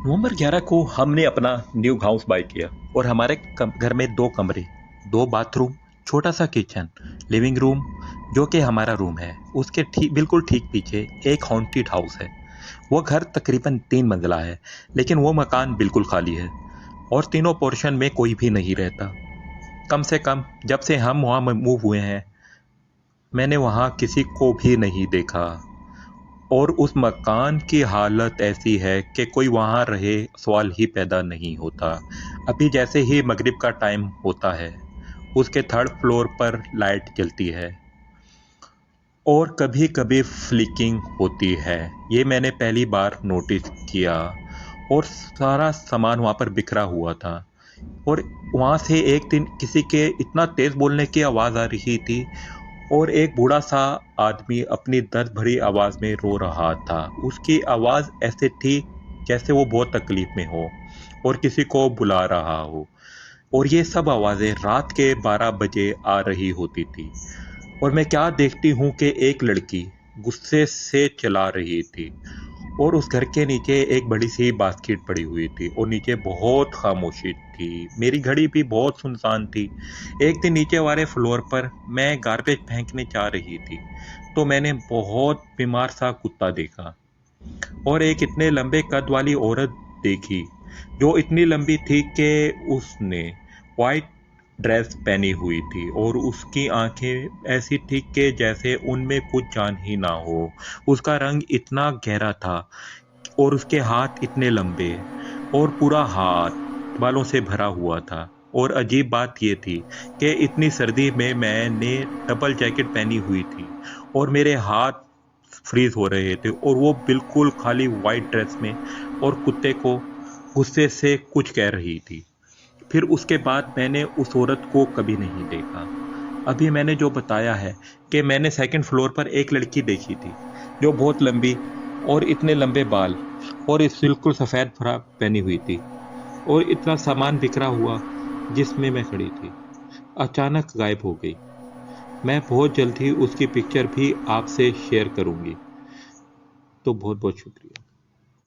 नवंबर 11 को हमने अपना न्यू हाउस बाय किया और हमारे घर में 2 कमरे, 2 बाथरूम, छोटा सा किचन, लिविंग रूम जो कि हमारा रूम है, उसके बिल्कुल ठीक पीछे एक हॉन्टेड हाउस है। वो घर तकरीबन 3 मंजिला है, लेकिन वो मकान बिल्कुल खाली है और तीनों पोर्शन में कोई भी नहीं रहता। कम से कम जब से हम वहाँ मूव हुए हैं, मैंने वहाँ किसी को भी नहीं देखा। और उस मकान की हालत ऐसी है कि कोई वहाँ रहे सवाल ही पैदा नहीं होता। अभी जैसे ही मगरिब का टाइम होता है, उसके 3rd फ्लोर पर लाइट जलती है और कभी कभी फ्लिकिंग होती है। ये मैंने पहली बार नोटिस किया। और सारा सामान वहाँ पर बिखरा हुआ था। और वहाँ से एक दिन किसी के इतना तेज़ बोलने की आवाज़ आ रही थी और एक बूढ़ा सा आदमी अपनी दर्द भरी आवाज़ में रो रहा था। उसकी आवाज़ ऐसे थी जैसे वो बहुत तकलीफ में हो और किसी को बुला रहा हो। और ये सब आवाज़ें रात के 12 बजे आ रही होती थी। और मैं क्या देखती हूँ कि एक लड़की गुस्से से चला रही थी और उस घर के नीचे एक बड़ी सी बास्केट पड़ी हुई थी और नीचे बहुत खामोशी थी। मेरी घड़ी भी बहुत सुनसान थी। एक दिन नीचे वाले फ्लोर पर मैं गार्बेज फेंकने जा रही थी, तो मैंने बहुत बीमार सा कुत्ता देखा और एक इतने लंबे कद वाली औरत देखी, जो इतनी लंबी थी कि उसने वाइट ड्रेस पहनी हुई थी और उसकी आंखें ऐसी थी कि जैसे उनमें कुछ जान ही ना हो। उसका रंग इतना गहरा था और उसके हाथ इतने लंबे और पूरा हाथ बालों से भरा हुआ था। और अजीब बात ये थी कि इतनी सर्दी में मैंने डबल जैकेट पहनी हुई थी और मेरे हाथ फ्रीज हो रहे थे और वो बिल्कुल खाली वाइट ड्रेस में और कुत्ते को गुस्से से कुछ कह रही थी। फिर उसके बाद मैंने उस औरत को कभी नहीं देखा। अभी मैंने जो बताया है कि मैंने 2nd फ्लोर पर एक लड़की देखी थी, जो बहुत लंबी और इतने लंबे बाल और इस बिल्कुल सफ़ेद फ्रॉक पहनी हुई थी और इतना सामान बिखरा हुआ जिसमें मैं खड़ी थी, अचानक गायब हो गई। मैं बहुत जल्द ही उसकी पिक्चर भी आपसे शेयर करूंगी। तो बहुत बहुत शुक्रिया।